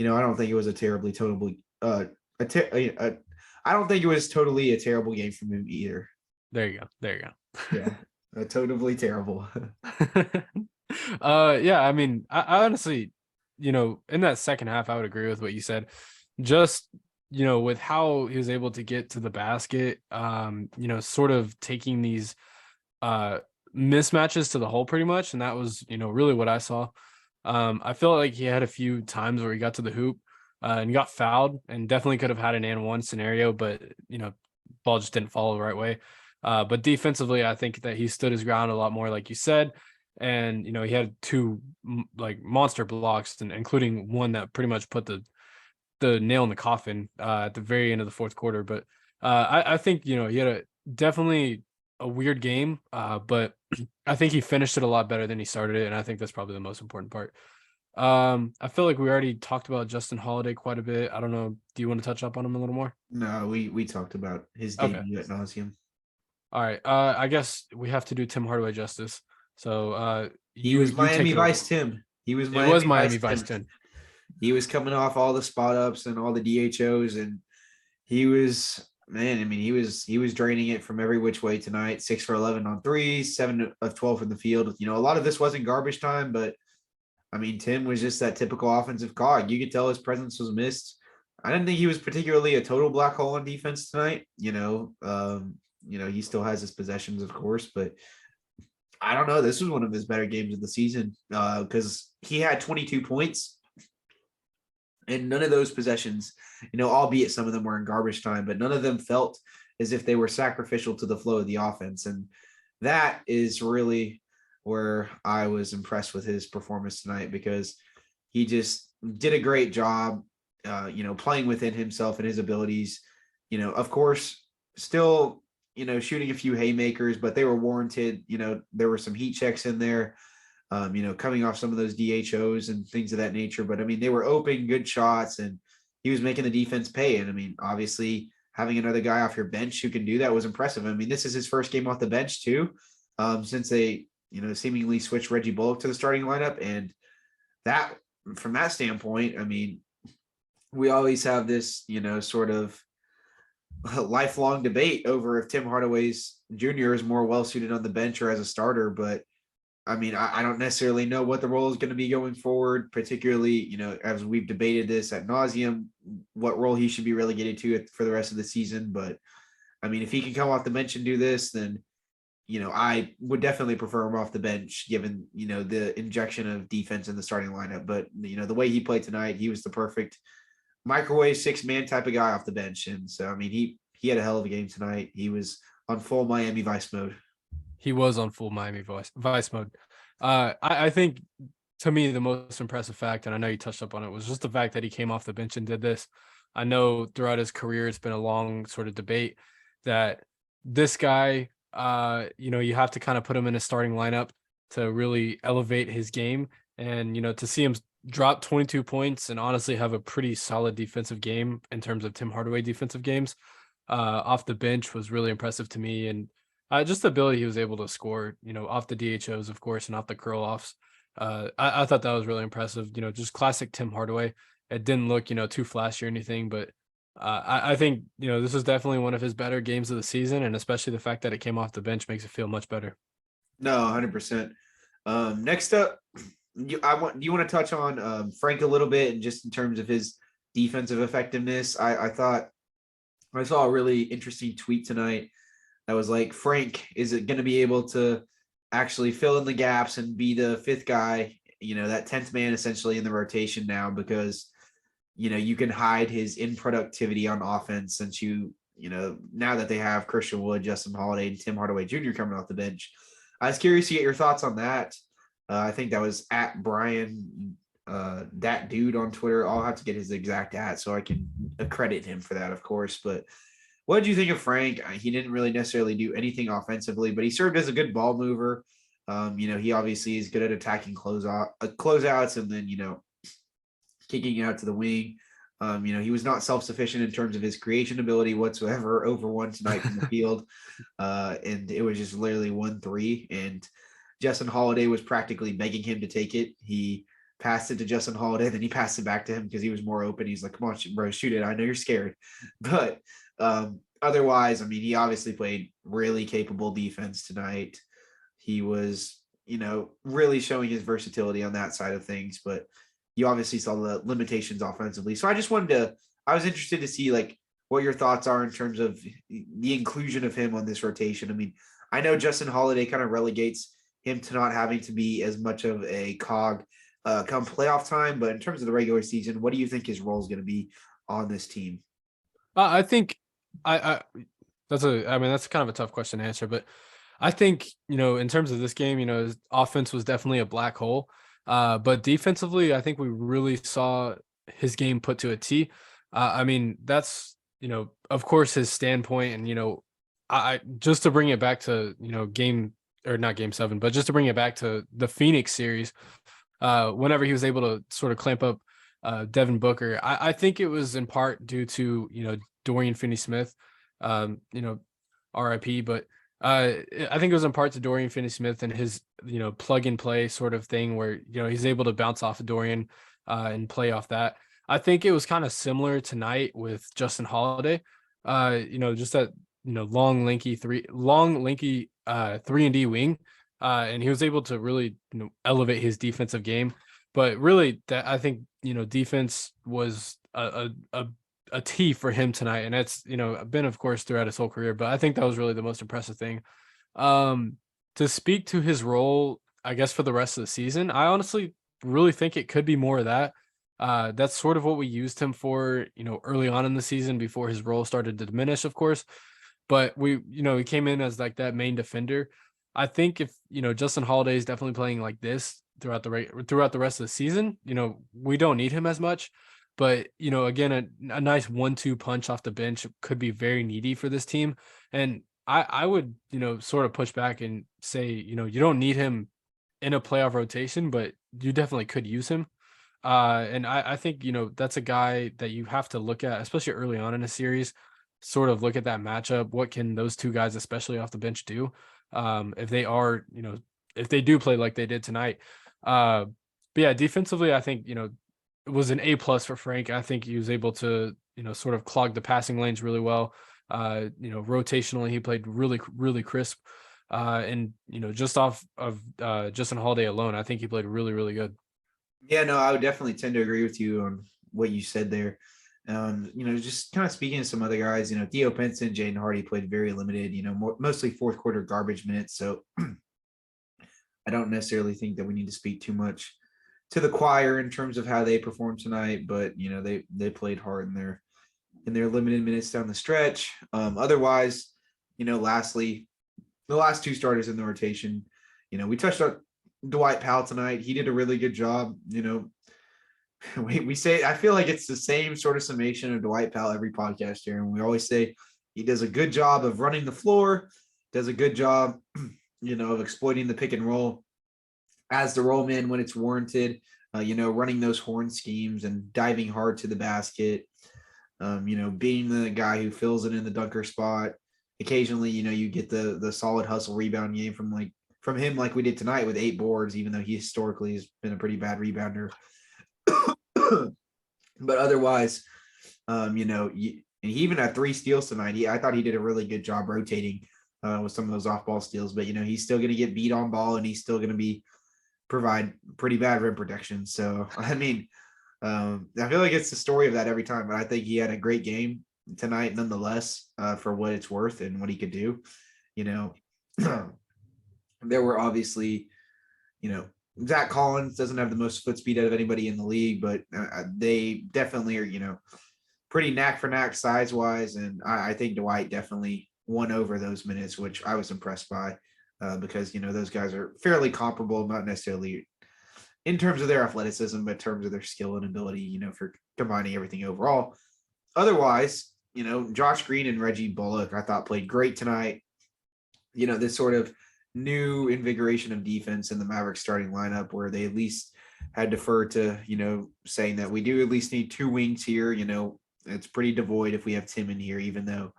I don't think it was a terribly I don't think it was totally a terrible game from him either. There you go. Yeah, totally terrible. I honestly, in that second half, I would agree with what you said. Just, with how he was able to get to the basket, sort of taking these mismatches to the hole pretty much. And that was, really what I saw. I feel like he had a few times where he got to the hoop and got fouled, and definitely could have had an and one scenario, but, ball just didn't follow the right way. But defensively, I think that he stood his ground a lot more, like you said. And, he had 2 like monster blocks, and including one that pretty much put the nail in the coffin at the very end of the fourth quarter. But I think, he had definitely a weird game, but I think he finished it a lot better than he started it. And I think that's probably the most important part. I feel like we already talked about Justin Holiday quite a bit. I don't know. Do you want to touch up on him a little more? No, we talked about his debut at nauseam. All right. I guess we have to do Tim Hardaway justice. So he was Miami Vice Tim. He was Miami Vice Tim. He was coming off all the spot ups and all the DHOs, and he was, he was draining it from every which way tonight. 6 for 11 on threes, 7 of 12 from the field. A lot of this wasn't garbage time, but Tim was just that typical offensive cog. You could tell his presence was missed. I didn't think he was particularly a total black hole on defense tonight. He still has his possessions, of course, but I don't know. This was one of his better games of the season because he had 22 points. And none of those possessions, albeit some of them were in garbage time, but none of them felt as if they were sacrificial to the flow of the offense. And that is really where I was impressed with his performance tonight, because he just did a great job, playing within himself and his abilities. Of course, still, shooting a few haymakers, but they were warranted. There were some heat checks in there. Coming off some of those DHOs and things of that nature. But I mean, they were open, good shots, and he was making the defense pay. And I mean, obviously having another guy off your bench who can do that was impressive. I mean, this is his first game off the bench too, since they, seemingly switched Reggie Bullock to the starting lineup. And that, from that standpoint, I mean, we always have this, sort of lifelong debate over if Tim Hardaway's Jr. is more well-suited on the bench or as a starter. But I mean, I don't necessarily know what the role is going to be going forward, particularly, as we've debated this ad nauseum, what role he should be relegated to for the rest of the season. But I mean, if he can come off the bench and do this, then, I would definitely prefer him off the bench, given, the injection of defense in the starting lineup. But, the way he played tonight, he was the perfect microwave 6-man type of guy off the bench. And so, I mean, he had a hell of a game tonight. He was on full Miami Vice mode. He was on full Miami Vice mode. I think, to me, the most impressive fact, and I know you touched up on it, was just the fact that he came off the bench and did this. I know throughout his career, it's been a long sort of debate that this guy, you have to kind of put him in a starting lineup to really elevate his game. And, to see him drop 22 points and honestly have a pretty solid defensive game in terms of Tim Hardaway defensive games off the bench was really impressive to me. And just the ability he was able to score, off the DHOs, of course, and off the curl offs. I thought that was really impressive. Just classic Tim Hardaway. It didn't look, too flashy or anything, but I think, this is definitely one of his better games of the season, and especially the fact that it came off the bench makes it feel much better. No, 100%. Next up, do you want to touch on Frank a little bit, and just in terms of his defensive effectiveness? I thought I saw a really interesting tweet tonight that was like, Frank, is it going to be able to actually fill in the gaps and be the fifth guy, that 10th man essentially in the rotation now, because, you can hide his inproductivity on offense since now that they have Christian Wood, Justin Holiday, and Tim Hardaway Jr. coming off the bench. I was curious to get your thoughts on that. I think that was at Brian, that dude on Twitter. I'll have to get his exact at so I can accredit him for that, of course. But what did you think of Frank? He didn't really necessarily do anything offensively, but he served as a good ball mover. He obviously is good at attacking closeouts and then, kicking it out to the wing. He was not self-sufficient in terms of his creation ability whatsoever over one tonight from the field. And it was just literally 1-3. And Justin Holiday was practically begging him to take it. He passed it to Justin Holiday, then he passed it back to him because he was more open. He's like, come on, bro, shoot it. I know you're scared. But otherwise, I mean, he obviously played really capable defense tonight. He was, really showing his versatility on that side of things, but you obviously saw the limitations offensively. So I was interested to see like what your thoughts are in terms of the inclusion of him on this rotation. I mean, I know Justin Holiday kind of relegates him to not having to be as much of a cog come playoff time, but in terms of the regular season, what do you think his role is going to be on this team? I think that's kind of a tough question to answer, but I think, in terms of this game, his offense was definitely a black hole. But defensively, I think we really saw his game put to a T. I mean, that's, of course, his standpoint. And, I just to bring it back to, not game 7, but just to bring it back to the Phoenix series, whenever he was able to sort of clamp up Devin Booker, I think it was in part due to, Dorian Finney-Smith, RIP, but I think it was in part to Dorian Finney-Smith and his, plug and play sort of thing where, he's able to bounce off of Dorian and play off that. I think it was kind of similar tonight with Justin Holiday, just that, long, lanky 3-and-D wing. And he was able to really, elevate his defensive game. But really, that I think, defense was a T for him tonight, and that's been, of course, throughout his whole career. But I think that was really the most impressive thing. to speak to his role, I guess, for the rest of the season, I honestly really think it could be more of that. That's sort of what we used him for, early on in the season before his role started to diminish, of course. But he came in as like that main defender. I think if, Justin Holiday is definitely playing like this throughout the rest of the season, we don't need him as much. But, again, a nice 1-2 punch off the bench could be very needy for this team. And I would, sort of push back and say, you don't need him in a playoff rotation, but you definitely could use him. And I think, that's a guy that you have to look at, especially early on in a series, sort of look at that matchup. What can those two guys, especially off the bench, do? If they are, if they do play like they did tonight. But yeah, defensively, I think, it was an A+ for Frank. I think he was able to, sort of clog the passing lanes really well. Rotationally, he played really, really crisp. And, just off of Justin Holiday alone, I think he played really, really good. Yeah, no, I would definitely tend to agree with you on what you said there. Just kind of speaking to some other guys, Theo Pinson, Jaden Hardy played very limited, mostly fourth quarter garbage minutes. So I don't necessarily think that we need to speak too much to the choir in terms of how they performed tonight, but they played hard in their limited minutes down the stretch. Otherwise, lastly, the last two starters in the rotation, we touched on Dwight Powell tonight. He did a really good job. We say, I feel like it's the same sort of summation of Dwight Powell every podcast here. And we always say he does a good job of running the floor, does a good job, of exploiting the pick and roll as the roll man when it's warranted, running those horn schemes and diving hard to the basket, being the guy who fills it in the dunker spot. Occasionally, you get the solid hustle rebound game from him like we did tonight with 8 boards, even though he historically has been a pretty bad rebounder. But otherwise, and he even had 3 steals tonight. I thought he did a really good job rotating with some of those off-ball steals. But, he's still going to get beat on ball, and he's still going to provide pretty bad rim protection. So, I mean, I feel like it's the story of that every time. But I think he had a great game tonight nonetheless, for what it's worth and what he could do. There were obviously, Zach Collins doesn't have the most foot speed out of anybody in the league, but they definitely are, pretty knack for knack size wise. And I think Dwight definitely won over those minutes, which I was impressed by because, those guys are fairly comparable, not necessarily in terms of their athleticism, but in terms of their skill and ability, for combining everything overall. Otherwise, Josh Green and Reggie Bullock, I thought played great tonight. This sort of new invigoration of defense in the Mavericks starting lineup where they at least had deferred to, saying that we do at least need 2 wings here. It's pretty devoid if we have Tim in here, even though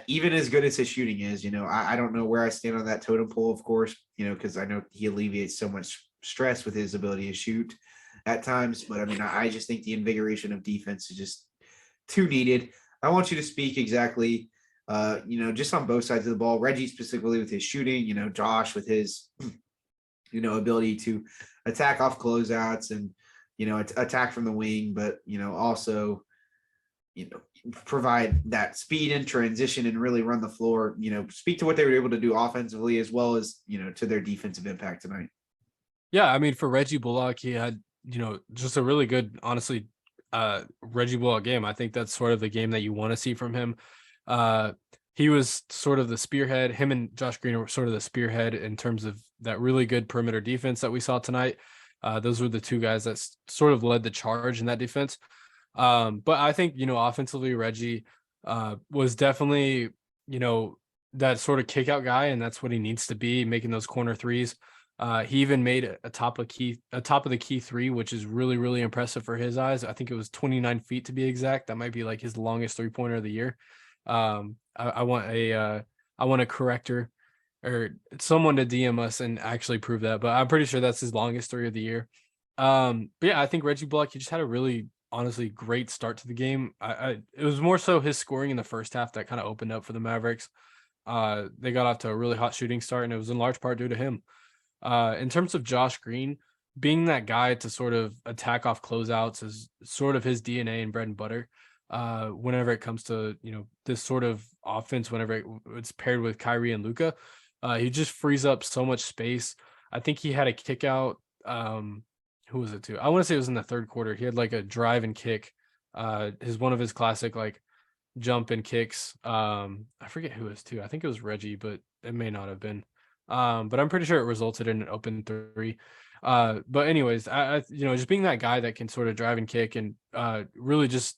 even as good as his shooting is, I don't know where I stand on that totem pole, of course, because I know he alleviates so much stress with his ability to shoot at times. But I mean, I just think the invigoration of defense is just too needed. I want you to speak exactly just on both sides of the ball. Reggie specifically with his shooting, Josh with his, ability to attack off closeouts and, attack from the wing, but, also, provide that speed and transition and really run the floor, speak to what they were able to do offensively as well as, to their defensive impact tonight. Yeah, I mean, for Reggie Bullock, he had, just a really good, honestly, Reggie Bullock game. I think that's sort of the game that you want to see from him. He was sort of the spearhead. Him and Josh Green were sort of the spearhead in terms of that really good perimeter defense that we saw tonight. Those were the 2 guys that sort of led the charge in that defense. But I think, offensively, Reggie was definitely, that sort of kick out guy, and that's what he needs to be, making those corner threes. He even made a top of the key 3, which is really, really impressive for his eyes. I think it was 29 feet to be exact. That might be like his longest 3-pointer of the year. I want a corrector or someone to DM us and actually prove that, but I'm pretty sure that's his longest 3 of the year. But yeah, I think Reggie Bullock, he just had a really, honestly, great start to the game. It was more so his scoring in the first half that kind of opened up for the Mavericks. They got off to a really hot shooting start, and it was in large part due to him. In terms of Josh Green, being that guy to sort of attack off closeouts is sort of his DNA and bread and butter. Whenever it comes to, this sort of offense, whenever it's paired with Kyrie and Luka, He just frees up so much space. I think he had a kick out. Who was it to? I want to say it was in the third quarter. He had like a drive and kick. One of his classic like jump and kicks. I forget who it was to. I think it was Reggie, but it may not have been. But I'm pretty sure it resulted in an open three. But anyways, I just being that guy that can sort of drive and kick and really just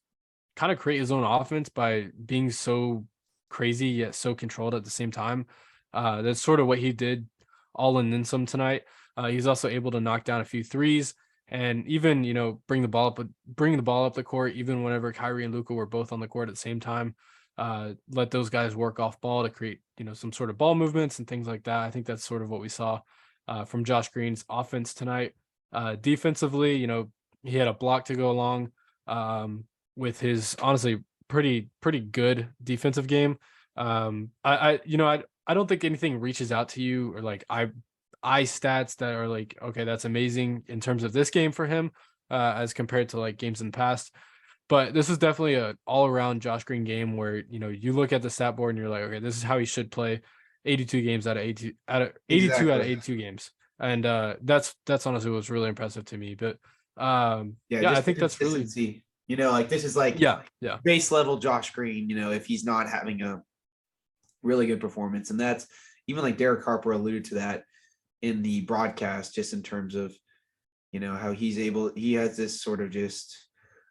kind of create his own offense by being so crazy yet so controlled at the same time. That's sort of what he did all in then some tonight. He's also able to knock down a few threes and even, bring the ball up the court, even whenever Kyrie and Luka were both on the court at the same time. Let those guys work off ball to create, some sort of ball movements and things like that. I think that's sort of what we saw from Josh Green's offense tonight. Defensively, he had a block to go along with his honestly pretty good defensive game. I don't think anything reaches out to you or like eye stats that are like, okay, that's amazing in terms of this game for him as compared to like games in the past. But this is definitely a all-around Josh Green game where, you look at the stat board and you're like, okay, this is how he should play 82 games out of 82 Exactly. out of 82 games. And that's honestly what was really impressive to me. But I think that's really, this is like base level Josh Green, if he's not having a really good performance. And that's even like Derek Harper alluded to that in the broadcast, just in terms of, how he has this sort of just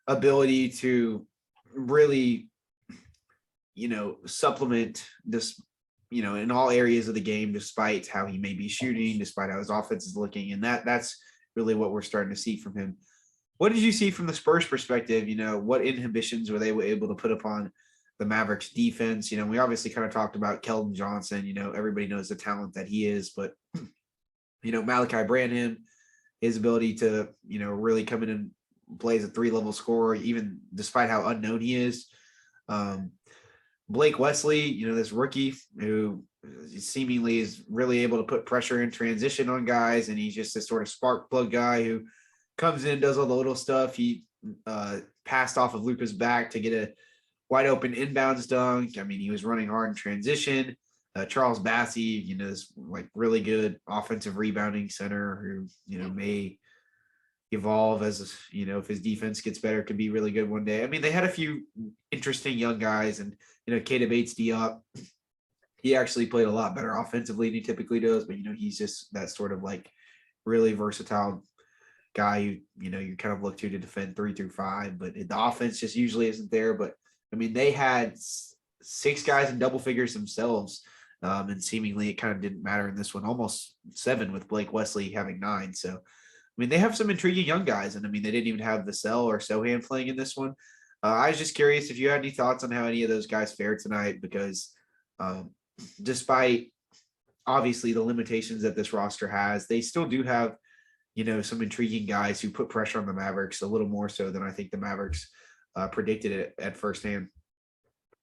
ability to really, supplement this, in all areas of the game, despite how he may be shooting, despite how his offense is looking. And that's really what we're starting to see from him. What did you see from the Spurs perspective? What inhibitions were they able to put upon the Mavericks defense? We obviously kind of talked about Keldon Johnson, everybody knows the talent that he is, but Malaki Branham, his ability to, really come in and play as a 3-level scorer, even despite how unknown he is. Blake Wesley, this rookie who seemingly is really able to put pressure in transition on guys. And he's just this sort of spark plug guy who comes in, does all the little stuff. He passed off of Luka's back to get a wide open inbounds dunk. I mean, he was running hard in transition. Charles Bassey, this like really good offensive rebounding center who, may evolve as, if his defense gets better, could be really good one day. I mean, they had a few interesting young guys and, Keita Bates-Diop, he actually played a lot better offensively than he typically does, but, he's just that sort of like really versatile guy who, you kind of look to defend 3 through 5, but the offense just usually isn't there. But I mean, they had 6 guys in double figures themselves. And seemingly it kind of didn't matter in this one, almost 7 with Blake Wesley having 9. So, I mean, they have some intriguing young guys, and I mean, they didn't even have Vassell or Sohan playing in this one. I was just curious if you had any thoughts on how any of those guys fared tonight, because despite obviously the limitations that this roster has, they still do have, some intriguing guys who put pressure on the Mavericks a little more so than I think the Mavericks predicted it at first hand.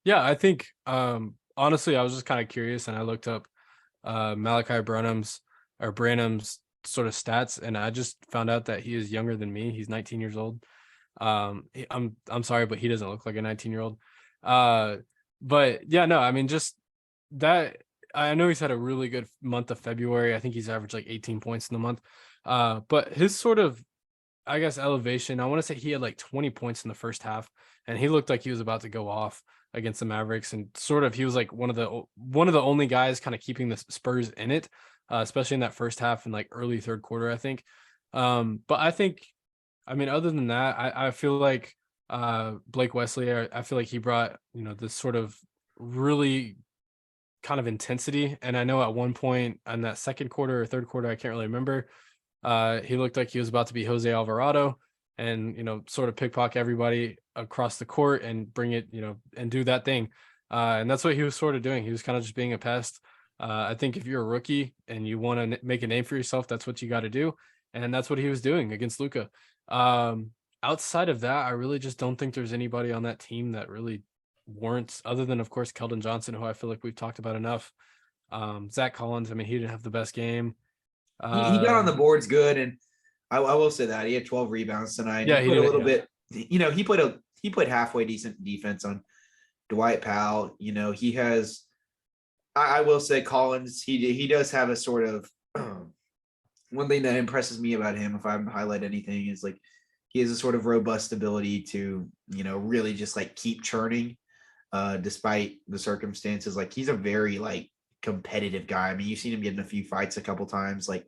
Yeah, I think honestly, I was just kind of curious and I looked up Malaki Branham's sort of stats, and I just found out that he is younger than me. He's 19 years old. I'm sorry, but he doesn't look like a 19-year-old. But yeah, no, I mean, just that. I know he's had a really good month of February. I think he's averaged like 18 points in the month. But his sort of, I guess, elevation, I want to say he had like 20 points in the first half, and he looked like he was about to go off against the Mavericks, and sort of he was like one of the only guys kind of keeping the Spurs in it, especially in that first half and like early third quarter, I think. But I think, I mean, other than that, I feel like Blake Wesley, I feel like he brought, this sort of really kind of intensity. And I know at one point in that second quarter or third quarter, I can't really remember, he looked like he was about to be Jose Alvarado and, sort of pickpocket everybody across the court and bring it, and do that thing. And that's what he was sort of doing. He was kind of just being a pest. I think if you're a rookie and you want to make a name for yourself, that's what you got to do. And that's what he was doing against Luka. Outside of that, I really just don't think there's anybody on that team that really warrants, other than, of course, Keldon Johnson, who I feel like we've talked about enough. Zach Collins, I mean, he didn't have the best game. He got on the boards good, and I will say that he had 12 rebounds tonight. Yeah, he played a little bit. He played halfway decent defense on Dwight Powell. He has I will say Collins, he does have a sort of one thing that impresses me about him, if I highlight anything, is like he has a sort of robust ability to, really just like keep churning despite the circumstances. Like he's a very like competitive guy. I mean, you've seen him get in a few fights a couple times, like,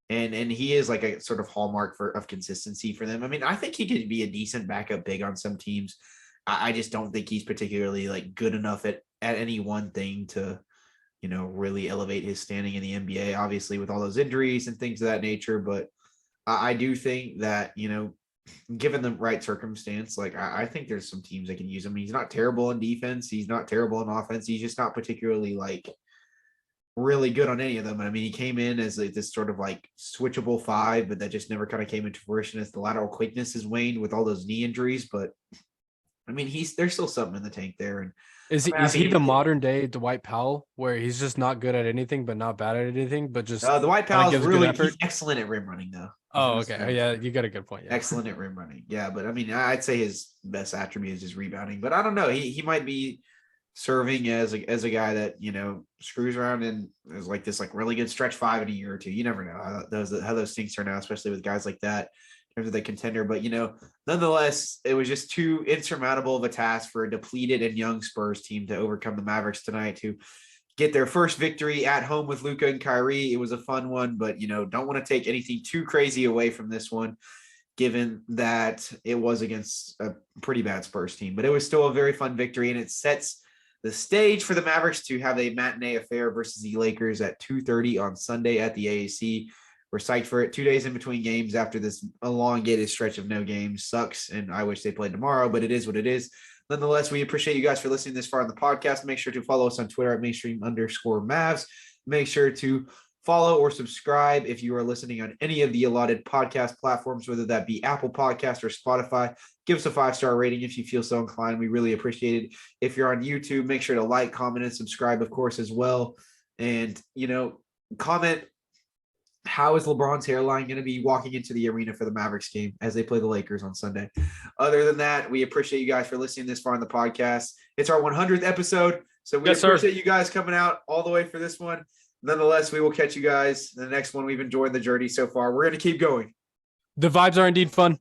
and he is like a sort of hallmark of consistency for them. I mean, I think he could be a decent backup big on some teams. I just don't think he's particularly like good enough at any one thing to, really elevate his standing in the NBA, obviously with all those injuries and things of that nature. But I do think that, given the right circumstance, like I think there's some teams that can use him. He's not terrible in defense. He's not terrible in offense. He's just not particularly like really good on any of them. I mean, he came in as like this sort of like switchable five, but that just never kind of came into fruition as the lateral quickness has waned with all those knee injuries. But I mean, there's still something in the tank there. And Is he the modern day Dwight Powell, where he's just not good at anything, but not bad at anything, but just the Dwight kinda Powell's gives good really effort? he's excellent at rim running though. Oh, okay. Yeah, you got a good point. Yeah. Excellent at rim running. Yeah, but I mean, I'd say his best attribute is his rebounding. But I don't know. He might be serving as a guy that screws around and is like this like really good stretch five in a year or two. You never know how those things turn out, especially with guys like that in terms of the contender. But nonetheless, it was just too insurmountable of a task for a depleted and young Spurs team to overcome the Mavericks tonight to get their first victory at home with Luka and Kyrie. It was a fun one, but don't want to take anything too crazy away from this one, given that it was against a pretty bad Spurs team. But it was still a very fun victory, and it sets the stage for the Mavericks to have a matinee affair versus the Lakers at 2:30 on Sunday at the AAC. We're psyched for it. 2 days in between games after this elongated stretch of no games. Sucks, and I wish they played tomorrow, but it is what it is. Nonetheless, we appreciate you guys for listening this far on the podcast. Make sure to follow us on Twitter at Mainstream_Mavs. Make sure to follow or subscribe if you are listening on any of the allotted podcast platforms, whether that be Apple Podcast or Spotify. Give us a 5-star rating if you feel so inclined. We really appreciate it. If you're on YouTube, make sure to like, comment, and subscribe, of course, as well. And, comment, how is LeBron's hairline going to be walking into the arena for the Mavericks game as they play the Lakers on Sunday? Other than that, we appreciate you guys for listening this far on the podcast. It's our 100th episode, so we appreciate you guys coming out all the way for this one. Nonetheless, we will catch you guys in the next one. We've enjoyed the journey so far. We're going to keep going. The vibes are indeed fun.